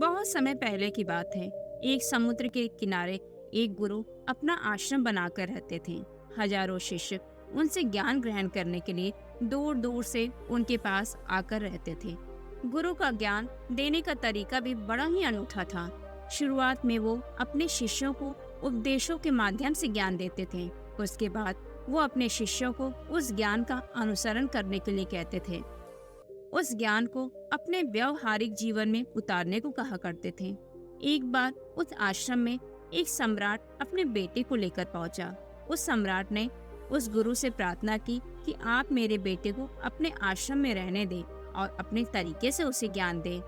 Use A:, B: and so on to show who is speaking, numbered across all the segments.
A: बहुत समय पहले की बात है। एक समुद्र के किनारे एक गुरु अपना आश्रम बनाकर रहते थे। हजारों शिष्य उनसे ज्ञान ग्रहण करने के लिए दूर दूर से उनके पास आकर रहते थे। गुरु का ज्ञान देने का तरीका भी बड़ा ही अनूठा था। शुरुआत में वो अपने शिष्यों को उपदेशों के माध्यम से ज्ञान देते थे। उसके बाद वो अपने शिष्यों को उस ज्ञान का अनुसरण करने के लिए कहते थे। उस ज्ञान को अपने व्यवहारिक जीवन में उतारने को कहा करते थे। एक बार उस आश्रम में एक सम्राट अपने बेटे को लेकर पहुंचा। उस सम्राट ने उस गुरु से प्रार्थना की कि आप मेरे बेटे को अपने आश्रम में रहने दें और अपने तरीके से उसे ज्ञान दें।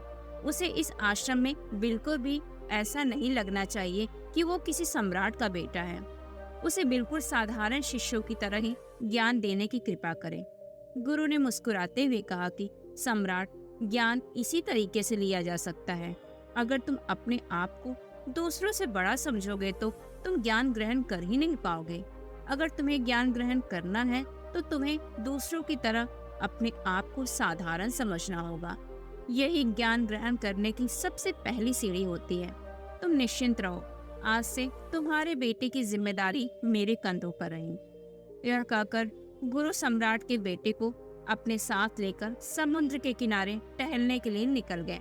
A: उसे इस आश्रम में बिल्कुल भी ऐसा नहीं लगना चाहिए कि वो किसी सम्राट का बेटा है। उसे बिल्कुल साधारण शिष्यों की तरह ही ज्ञान देने की कृपा करें। गुरु ने मुस्कुराते हुए कहा कि सम्राट, ज्ञान इसी तरीके से लिया जा सकता है। अगर तुम अपने आप को दूसरों से बड़ा समझोगे तो तुम ज्ञान ग्रहण कर ही नहीं पाओगे। अगर तुम्हें ज्ञान ग्रहण करना है तो तुम्हें दूसरों की तरह अपने आप को साधारण समझना होगा। यही ज्ञान ग्रहण करने की सबसे पहली सीढ़ी होती है। तुम निश्चिंत रहो, आज से तुम्हारे बेटे की जिम्मेदारी मेरे कंधों पर रही। यह कहकर गुरु सम्राट के बेटे को अपने साथ लेकर समुद्र के किनारे टहलने के लिए निकल गए।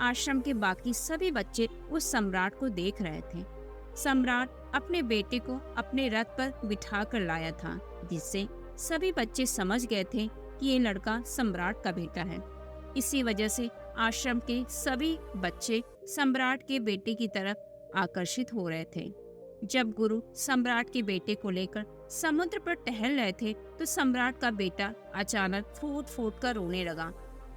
A: आश्रम के बाकी सभी बच्चे उस सम्राट को देख रहे थे। सम्राट अपने बेटे को अपने रथ पर बिठा कर लाया था, जिससे सभी बच्चे समझ गए थे कि ये लड़का सम्राट का बेटा है। इसी वजह से आश्रम के सभी बच्चे सम्राट के बेटे की तरफ आकर्षित हो रहे थे। जब गुरु सम्राट के बेटे को लेकर समुद्र पर टहल रहे थे तो सम्राट का बेटा अचानक फूट फूट कर रोने लगा,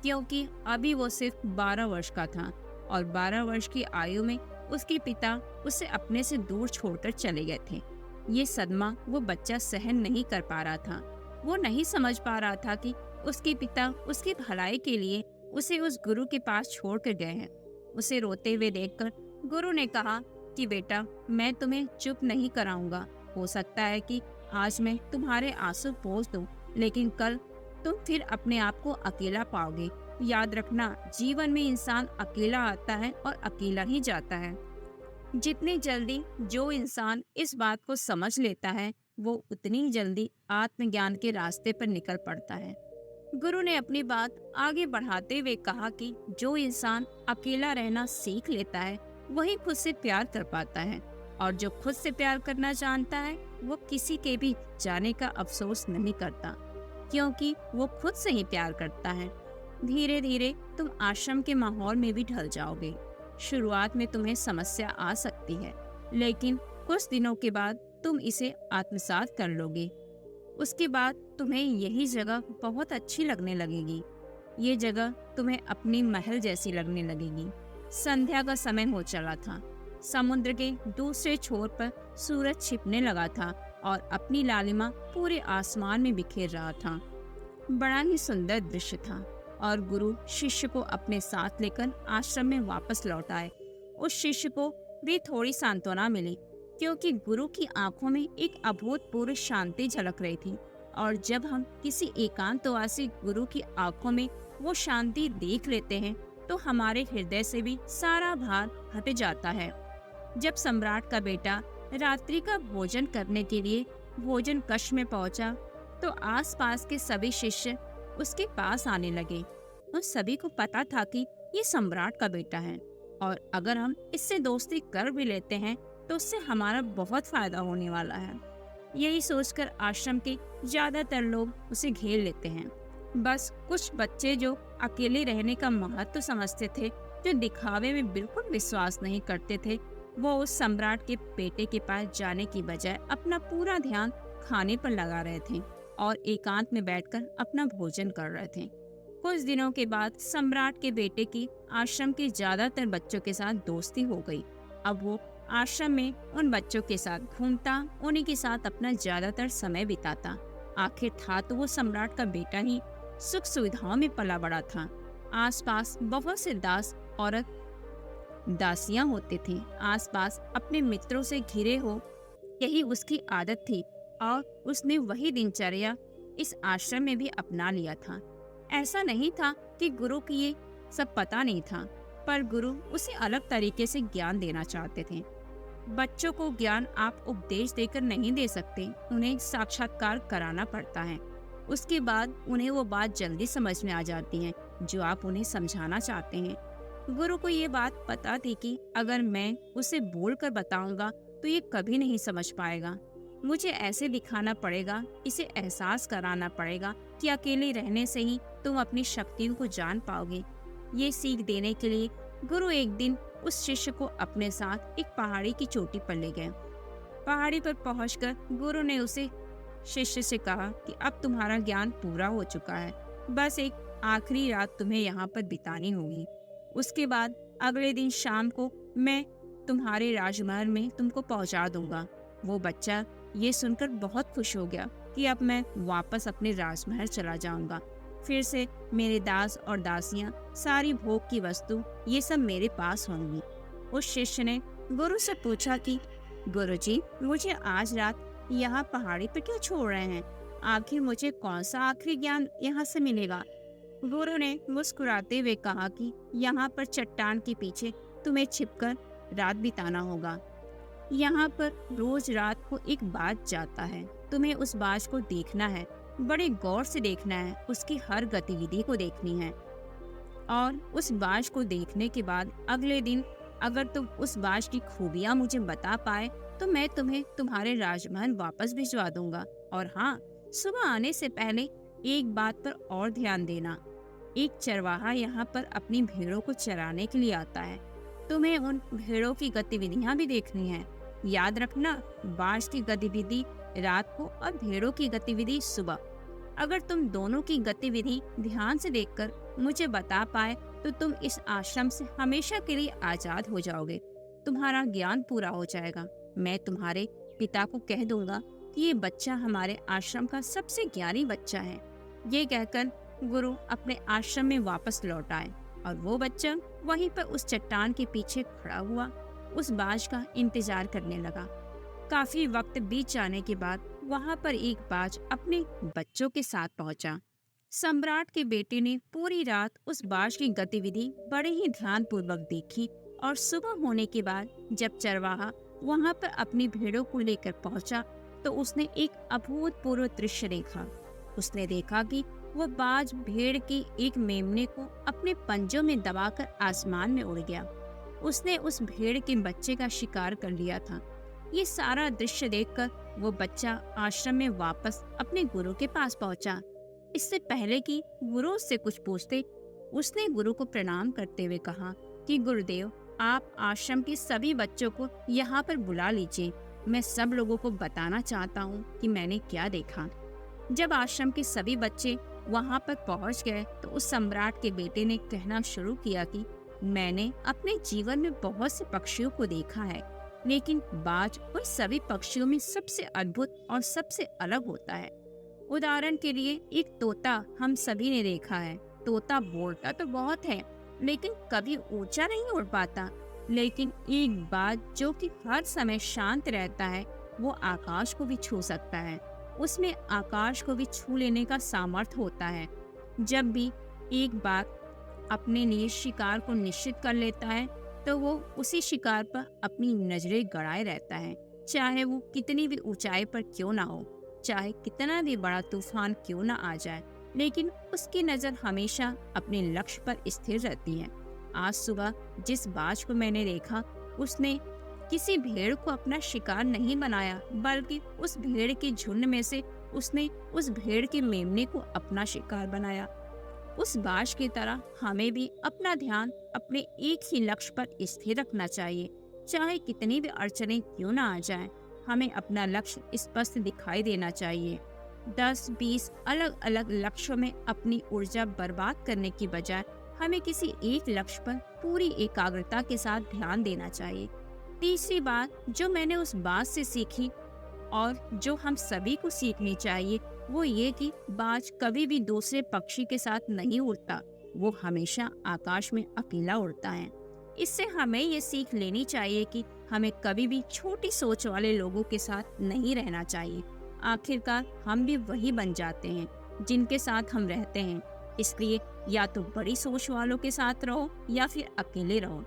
A: क्योंकि अभी वो सिर्फ 12 वर्ष का था और 12 वर्ष की आयु में उसके पिता उसे अपने से दूर छोड़कर चले गए थे। ये सदमा वो बच्चा सहन नहीं कर पा रहा था। वो नहीं समझ पा रहा था कि उसके पिता उसकी भलाई के लिए उसे उस गुरु के पास छोड़ कर गए हैं। उसे रोते हुए देखकर गुरु ने कहा कि बेटा, मैं तुम्हें चुप नहीं कराऊंगा। हो सकता है कि आज मैं तुम्हारे आंसू पोंछ दूं, लेकिन कल तुम फिर अपने आप को अकेला पाओगे। याद रखना, जीवन में इंसान अकेला आता है और अकेला ही जाता है। जितनी जल्दी जो इंसान इस बात को समझ लेता है, वो उतनी जल्दी आत्मज्ञान के रास्ते पर निकल पड़ता है। गुरु ने अपनी बात आगे बढ़ाते हुए कहा कि जो इंसान अकेला रहना सीख लेता है वही खुद से प्यार कर पाता है, और जो खुद से प्यार करना जानता है वो किसी के भी जाने का अफसोस नहीं करता, क्योंकि वो खुद से ही प्यार करता है। धीरे धीरे तुम आश्रम के माहौल में भी ढल जाओगे। शुरुआत में तुम्हें समस्या आ सकती है, लेकिन कुछ दिनों के बाद तुम इसे आत्मसात कर लोगे। उसके बाद तुम्हें यही जगह बहुत अच्छी लगने लगेगी। ये जगह तुम्हें अपनी महल जैसी लगने लगेगी। संध्या का समय हो चला था। समुद्र के दूसरे छोर पर सूरज छिपने लगा था और अपनी लालिमा पूरे आसमान में बिखेर रहा था। बड़ा ही सुंदर दृश्य था और गुरु शिष्य को अपने साथ लेकर आश्रम में वापस लौट आए। उस शिष्य को भी थोड़ी सांत्वना मिली, क्योंकि गुरु की आंखों में एक अभूतपूर्व शांति झलक रही थी। और जब हम किसी एकांतवासी गुरु की आंखों में वो शांति देख लेते हैं तो हमारे हृदय से भी सारा भार हट जाता है। जब सम्राट का बेटा रात्रि का भोजन करने के लिए भोजन कक्ष में पहुंचा तो आसपास के सभी शिष्य उसके पास आने लगे। उन सभी को पता था कि ये सम्राट का बेटा है, और अगर हम इससे दोस्ती कर भी लेते हैं तो उससे हमारा बहुत फायदा होने वाला है। यही सोचकर आश्रम के ज्यादातर लोग उसे घेर लेते हैं। बस कुछ बच्चे जो अकेले रहने का महत्व समझते थे, जो दिखावे में बिल्कुल विश्वास नहीं करते थे, वो उस सम्राट के बेटे के पास जाने की बजाय अपना पूरा ध्यान खाने पर लगा रहे थे और एकांत में बैठकर अपना भोजन कर रहे थे। कुछ दिनों के बाद सम्राट के बेटे की आश्रम के ज्यादातर बच्चों के साथ दोस्ती हो गई। अब वो आश्रम में उन बच्चों के साथ घूमता, उन्हीं के साथ अपना ज्यादातर समय बिताता। आखिर था तो वो सम्राट का बेटा ही सुख सुविधाओं में पला बड़ा था। आसपास बहुत से दास औरत दासियां होते थे। आसपास अपने मित्रों से घिरे हो, यही उसकी आदत थी और उसने वही दिनचर्या इस आश्रम में भी अपना लिया था। ऐसा नहीं था कि गुरु की ये सब पता नहीं था। पर गुरु उसे अलग तरीके से ज्ञान देना चाहते थे। बच्चों को ज्ञान आप उपदेश देकर नहीं दे सकते, उन्हें साक्षात्कार कराना पड़ता है। उसके बाद उन्हें वो बात जल्दी समझ में आ जाती है जो आप उन्हें समझाना चाहते हैं। गुरु को ये बात पता थी कि अगर मैं उसे बोलकर बताऊंगा तो ये कभी नहीं समझ पाएगा। मुझे ऐसे दिखाना पड़ेगा, इसे एहसास कराना पड़ेगा कि अकेले रहने से ही तुम अपनी शक्तियों को जान पाओगे। ये सीख देने के लिए गुरु एक दिन उस शिष्य को अपने साथ एक पहाड़ी की चोटी पर ले गए। पहाड़ी पर पहुंचकर गुरु ने उसे शिष्य से कहा कि अब तुम्हारा ज्ञान पूरा हो चुका है, बस एक आखिरी रात तुम्हें यहाँ पर बितानी होगी। उसके बाद अगले दिन शाम को मैं तुम्हारे राजमहल में तुमको पहुंचा दूंगा। वो बच्चा ये सुनकर बहुत खुश हो गया कि अब मैं वापस अपने राजमहल चला जाऊंगा। फिर से मेरे दास और दासियां, सारी भोग की वस्तु, ये सब मेरे पास होंगी। उस शिष्य ने गुरु से पूछा कि गुरुजी, मुझे आज रात यहाँ पहाड़ी पर क्यों छोड़ रहे हैं? आखिर मुझे कौन सा आखिरी ज्ञान यहाँ से मिलेगा? गुरु ने मुस्कुराते हुए कहा कि यहाँ पर चट्टान के पीछे तुम्हें छिपकर रात बिताना होगा। यहाँ पर रोज रात को एक बाज जाता है, तुम्हें उस बाज को देखना है, बड़े गौर से देखना है, उसकी हर गतिविधि को देखनी है। और उस बाज को देखने के बाद अगले दिन अगर तुम उस बाज की खूबियाँ मुझे बता पाए तो मैं तुम्हें तुम्हारे राजमहल वापस भिजवा दूंगा। और हाँ, सुबह आने से पहले एक बात पर और ध्यान देना, एक चरवाहा यहाँ पर अपनी भेड़ों को चराने के लिए आता है, तुम्हें उन भेड़ों की गतिविधियाँ भी देखनी है। याद रखना, बाज की गतिविधि रात को और भेड़ों की गतिविधि सुबह। अगर तुम दोनों की गतिविधि ध्यान से देखकर मुझे बता पाए तो तुम इस आश्रम से हमेशा के लिए आजाद हो जाओगे, तुम्हारा ज्ञान पूरा हो जाएगा। मैं तुम्हारे पिता को कह दूंगा कि ये बच्चा हमारे आश्रम का सबसे ज्ञानी बच्चा है। ये कहकर गुरु अपने आश्रम में वापस लौट आए और वो बच्चा वहीं पर उस चट्टान के पीछे खड़ा हुआ उस बाज का इंतजार करने लगा। काफी वक्त बीत जाने के बाद वहां पर एक बाज अपने बच्चों के साथ पहुंचा। सम्राट के बेटे ने पूरी रात उस बाज की गतिविधि बड़े ही ध्यानपूर्वक देखी और सुबह होने के बाद जब चरवाहा वहां पर अपनी भेड़ों को लेकर पहुंचा तो उसने एक अभूतपूर्व दृश्य देखा। उसने देखा कि वह बाज भेड़ के एक मेमने को अपने पंजों में दबाकर आसमान में उड़ गया। उसने उस भेड़ के बच्चे का शिकार कर लिया था। ये सारा दृश्य देखकर वो बच्चा आश्रम में वापस अपने गुरु के पास पहुंचा। इससे पहले कि गुरु उससे कुछ पूछते, उसने गुरु को प्रणाम करते हुए कहा कि गुरुदेव, आप आश्रम के सभी बच्चों को यहाँ पर बुला लीजिए। मैं सब लोगों को बताना चाहता हूँ कि मैंने क्या देखा। जब आश्रम के सभी बच्चे वहाँ पर पहुँच गए तो उस सम्राट के बेटे ने कहना शुरू किया कि मैंने अपने जीवन में बहुत से पक्षियों को देखा है, लेकिन बाज उन सभी पक्षियों में सबसे अद्भुत और सबसे अलग होता है। उदाहरण के लिए एक तोता हम सभी ने देखा है। तोता बोलता तो बहुत है लेकिन कभी ऊंचा नहीं उड़ पाता, लेकिन एक बाज जो कि हर समय शांत रहता है वो आकाश को भी छू सकता है। उसमें आकाश को भी छू लेने का सामर्थ्य होता है। जब भी एक बाग अपने लिए शिकार को निश्चित कर लेता है तो वो उसी शिकार पर अपनी नजरें गड़ाए रहता है, चाहे वो कितनी भी ऊंचाई पर क्यों ना हो, चाहे कितना भी बड़ा तूफान क्यों ना आ जाए, लेकिन उसकी नजर हमेशा अपने लक्ष्य पर स्थिर रहती है। आज सुबह जिस बाज को मैंने देखा उसने किसी भेड़ को अपना शिकार नहीं बनाया, बल्कि उस भेड़ के झुंड में से उसने उस भेड़ के मेमने को अपना शिकार बनाया। उस बाज की तरह हमें भी अपना ध्यान अपने एक ही लक्ष्य पर स्थिर रखना चाहिए, चाहे कितनी भी अड़चनें क्यों ना आ जाएं। हमें अपना लक्ष्य स्पष्ट दिखाई देना चाहिए। 10-20 अलग अलग लक्ष्यों में अपनी ऊर्जा बर्बाद करने की बजाय हमें किसी एक लक्ष्य पर पूरी एकाग्रता के साथ ध्यान देना चाहिए। तीसरी बात जो मैंने उस बात से सीखी और जो हम सभी को सीखनी चाहिए वो ये कि बाज कभी भी दूसरे पक्षी के साथ नहीं उड़ता, वो हमेशा आकाश में अकेला उड़ता है। इससे हमें ये सीख लेनी चाहिए कि हमें कभी भी छोटी सोच वाले लोगों के साथ नहीं रहना चाहिए। आखिरकार हम भी वही बन जाते हैं जिनके साथ हम रहते हैं। इसलिए या तो बड़ी सोच वालों के साथ रहो या फिर अकेले रहो,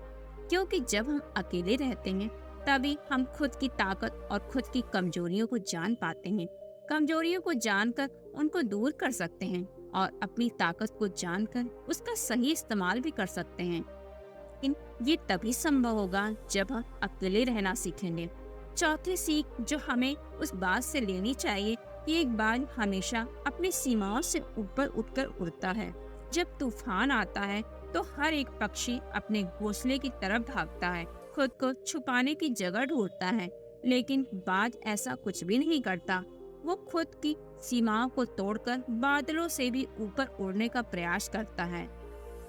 A: क्योंकि जब हम अकेले रहते हैं तभी हम खुद की ताकत और खुद की कमजोरियों को जान पाते हैं। कमजोरियों को जानकर उनको दूर कर सकते हैं और अपनी ताकत को जानकर उसका सही इस्तेमाल भी कर सकते हैं। लेकिन ये तभी संभव होगा जब हम अकेले रहना सीखेंगे। चौथी सीख जो हमें उस बात से लेनी चाहिए कि एक बार हमेशा अपनी सीमाओं से ऊपर उठकर उड़ता है। जब तूफान आता है तो हर एक पक्षी अपने घोंसले की तरफ भागता है, खुद को छुपाने की जगह ढूंढता है, लेकिन बाज ऐसा कुछ भी नहीं करता। वो खुद की सीमाओं को तोड़कर बादलों से भी ऊपर उड़ने का प्रयास करता है।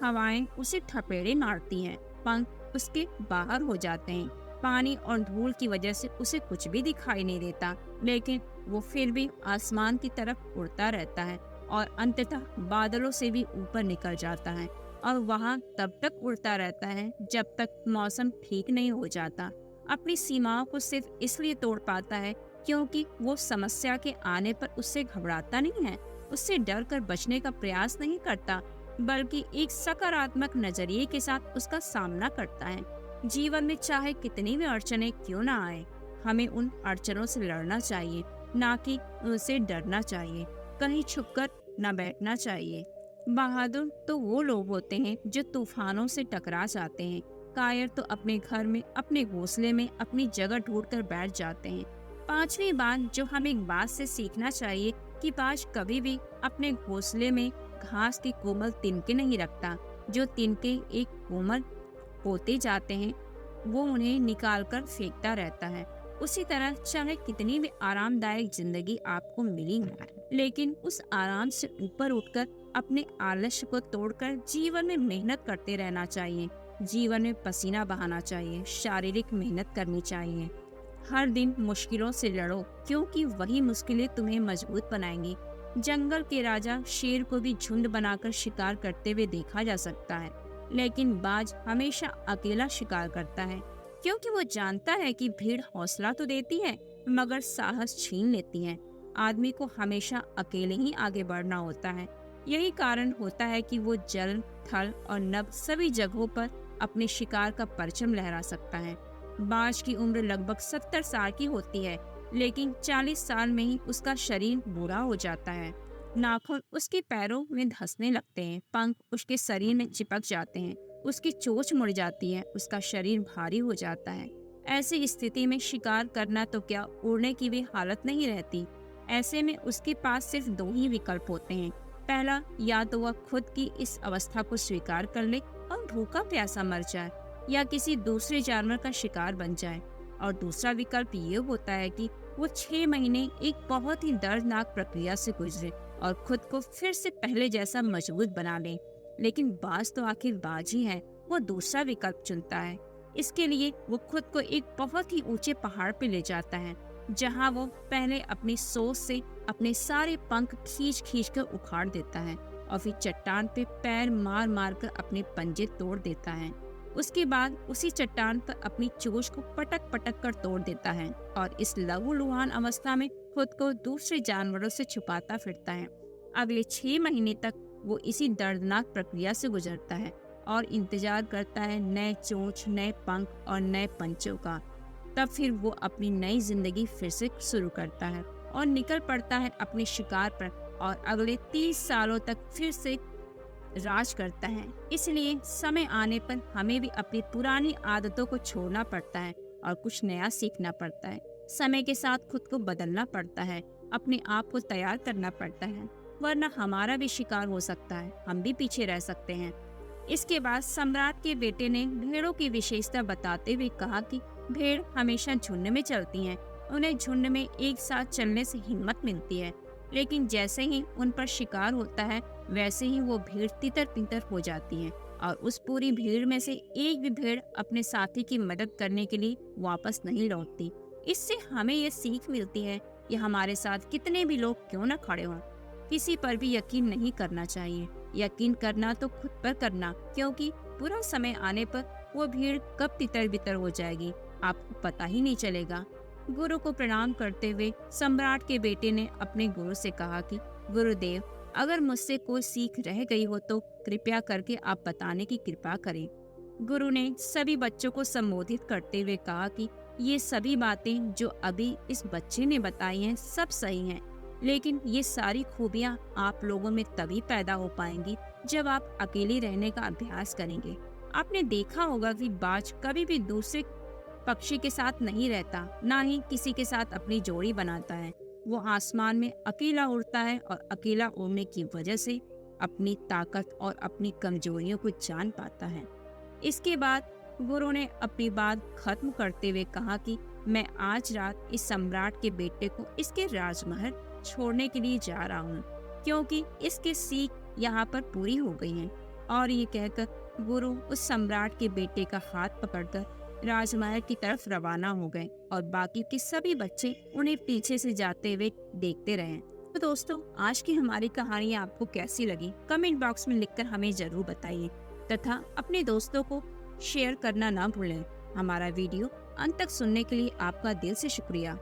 A: हवाएं उसे थपेड़े मारती हैं, पंख उसके बाहर हो जाते हैं, पानी और धूल की वजह से उसे कुछ भी दिखाई नहीं देता, लेकिन वो फिर भी आसमान की तरफ उड़ता रहता है और अंततः बादलों से भी ऊपर निकल जाता है और वहाँ तब तक उड़ता रहता है जब तक मौसम ठीक नहीं हो जाता। अपनी सीमाओं को सिर्फ इसलिए तोड़ पाता है क्योंकि वो समस्या के आने पर उससे घबराता नहीं है, उससे डर कर बचने का प्रयास नहीं करता, बल्कि एक सकारात्मक नजरिए के साथ उसका सामना करता है। जीवन में चाहे कितनी भी अड़चने क्यों ना आए, हमें उन अड़चनों से लड़ना चाहिए, ना कि उनसे डरना चाहिए। कहीं छुपकर न बैठना चाहिए। बहादुर तो वो लोग होते हैं जो तूफानों से टकरा जाते हैं। कायर तो अपने घर में, अपने घोंसले में अपनी जगह ढूंढकर बैठ जाते हैं। पांचवी बात जो हमें एक बात से सीखना चाहिए कि बाज कभी भी अपने घोंसले में घास के कोमल तिनके नहीं रखता। जो तिनके एक कोमल होते जाते हैं वो उन्हें निकालकर फेंकता रहता है। उसी तरह चाहे कितनी भी आरामदायक जिंदगी आपको मिली हो, लेकिन उस आराम से ऊपर उठकर अपने आलस्य को तोड़कर जीवन में मेहनत करते रहना चाहिए। जीवन में पसीना बहाना चाहिए, शारीरिक मेहनत करनी चाहिए। हर दिन मुश्किलों से लड़ो, क्योंकि वही मुश्किलें तुम्हें मजबूत बनाएंगी। जंगल के राजा शेर को भी झुंड बनाकर शिकार करते हुए देखा जा सकता है, लेकिन बाज हमेशा अकेला शिकार करता है, क्योंकि वो जानता है कि भीड़ हौसला तो देती है मगर साहस छीन लेती है। आदमी को हमेशा अकेले ही आगे बढ़ना होता है। यही कारण होता है कि वो जल, थल और नभ सभी जगहों पर अपने शिकार का परचम लहरा सकता है। बाज की उम्र लगभग 70 साल की होती है, लेकिन 40 साल में ही उसका शरीर बूढ़ा हो जाता है। नाखून उसके पैरों में धंसने लगते हैं, पंख उसके शरीर में चिपक जाते हैं, उसकी चोंच मुड़ जाती है, उसका शरीर भारी हो जाता है। ऐसी स्थिति में शिकार करना तो क्या, उड़ने की भी हालत नहीं रहती। ऐसे में उसके पास सिर्फ दो ही विकल्प होते हैं। पहला, या तो वह खुद की इस अवस्था को स्वीकार कर ले और भूखा प्यासा मर जाए, या किसी दूसरे जानवर का शिकार बन जाए। और दूसरा विकल्प ये होता है कि वो 6 महीने एक बहुत ही दर्दनाक प्रक्रिया से गुजरे और खुद को फिर से पहले जैसा मजबूत बना ले। लेकिन बाज तो आखिर बाज ही है, वो दूसरा विकल्प चुनता है। इसके लिए वो खुद को एक बहुत ही ऊंचे पहाड़ पे ले जाता है, जहाँ वो पहले अपनी सोच से अपने सारे पंख खींच खींच कर उखाड़ देता है और फिर चट्टान पे पैर मार मार कर अपने पंजे तोड़ देता है। उसके बाद उसी चट्टान पर अपनी चोंच को पटक पटक कर तोड़ देता है और इस लहूलुहान अवस्था में खुद को दूसरे जानवरों से छुपाता फिरता है। अगले 6 महीने तक वो इसी दर्दनाक प्रक्रिया से गुजरता है और इंतजार करता है नए चोंच, नए पंख और नए पंचों का। तब फिर वो अपनी नई जिंदगी फिर से शुरू करता है और निकल पड़ता है अपने शिकार पर और अगले 30 सालों तक फिर से राज करता है। इसलिए समय आने पर हमें भी अपनी पुरानी आदतों को छोड़ना पड़ता है और कुछ नया सीखना पड़ता है। समय के साथ खुद को बदलना पड़ता है, अपने आप को तैयार करना पड़ता है, वरना हमारा भी शिकार हो सकता है, हम भी पीछे रह सकते हैं। इसके बाद सम्राट के बेटे ने भेड़ों की विशेषता बताते हुए कहा कि भेड़ हमेशा झुंड में चलती हैं। उन्हें झुंड में एक साथ चलने से हिम्मत मिलती है, लेकिन जैसे ही उन पर शिकार होता है वैसे ही वो भीड़ तितर बितर हो जाती है और उस पूरी भीड़ में से एक भी भेड़ अपने साथी की मदद करने के लिए वापस नहीं लौटती। इससे हमें ये सीख मिलती है कि हमारे साथ कितने भी लोग क्यों न खड़े हों, किसी पर भी यकीन नहीं करना चाहिए। यकीन करना तो खुद पर करना, क्योंकि पूरा समय आने पर वो भीड़ कब तितर बितर हो जाएगी आपको पता ही नहीं चलेगा। गुरु को प्रणाम करते हुए सम्राट के बेटे ने अपने गुरु से कहा कि गुरुदेव, अगर मुझसे कोई सीख रह गई हो तो कृपया करके आप बताने की कृपा करें। गुरु ने सभी बच्चों को संबोधित करते हुए कहा कि ये सभी बातें जो अभी इस बच्चे ने बताई हैं सब सही हैं, लेकिन ये सारी खूबियाँ आप लोगों में तभी पैदा हो पाएंगी जब आप अकेले रहने का अभ्यास करेंगे। आपने देखा होगा कि बाज कभी भी दूसरे पक्षी के साथ नहीं रहता, ना ही किसी के साथ अपनी जोड़ी बनाता है। वो आसमान में अकेला उड़ता है और अकेला उड़ने की वजह से अपनी ताकत और अपनी कमजोरियों को जान पाता है। इसके बाद गुरु ने अपनी बात खत्म करते हुए कहा कि मैं आज रात इस सम्राट के बेटे को इसके राजमहल छोड़ने के लिए जा रहा हूँ, क्योंकि इसके सीख यहाँ पर पूरी हो गई है। और ये कहकर गुरु उस सम्राट के बेटे का हाथ पकड़कर राजमहल की तरफ रवाना हो गए और बाकी के सभी बच्चे उन्हें पीछे से जाते हुए देखते रहे। तो दोस्तों, आज की हमारी कहानी आपको कैसी लगी कमेंट बॉक्स में लिखकर हमें जरूर बताइए तथा अपने दोस्तों को शेयर करना ना भूलें। हमारा वीडियो अंत तक सुनने के लिए आपका दिल से शुक्रिया।